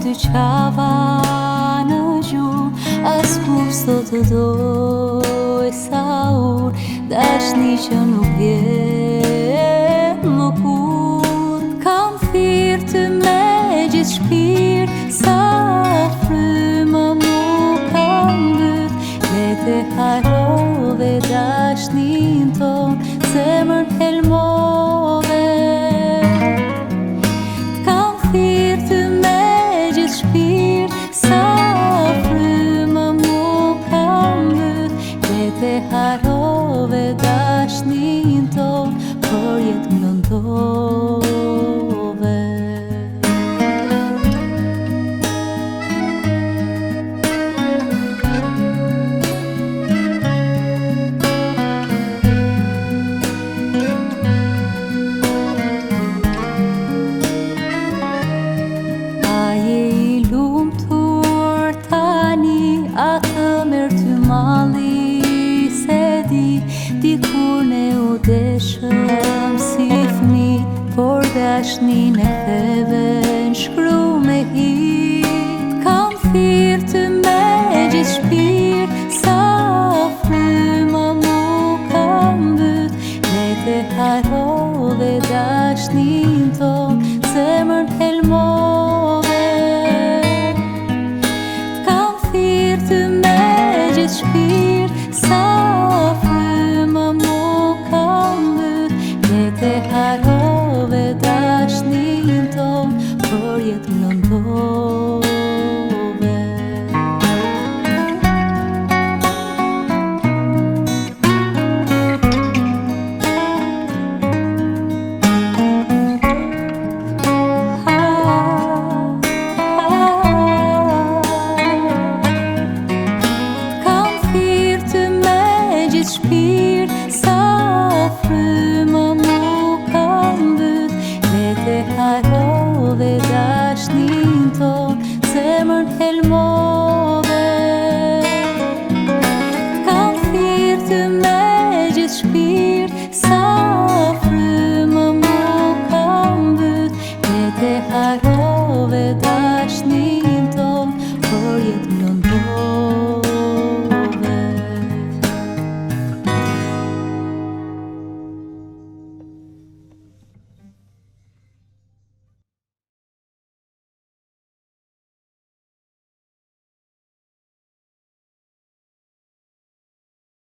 ty qava në gjumë, as kur s'do të doj sa ur, dashni që nuk vjen më kur. Kam thirr ty me gjithë shpirt, sa frymë mu kam mbyt, le të harrove dashnin ton, zemrën helmove. Kam thirr ty me gjithë shpirt, sa frymë mu kam mbyt, le të harrove dashnin ton, por jetë më lëndove. Atë mërë ty mali se di, dikur ne u deshëm si fmi, por dashnin e theve n'shkru me hit. Kam thirr ty me gjithë shpirt, sa frymë mu kam mbyt, le të harrove dashnin ton, zemrën helmove. Shpirt, sa frymë mu kam mbyt, le të harrove dashnin ton, por jetë më lëndove. Shpirt, sa frymë mu kam mbyt, le të harrove dashnin ton, zemrën helmove.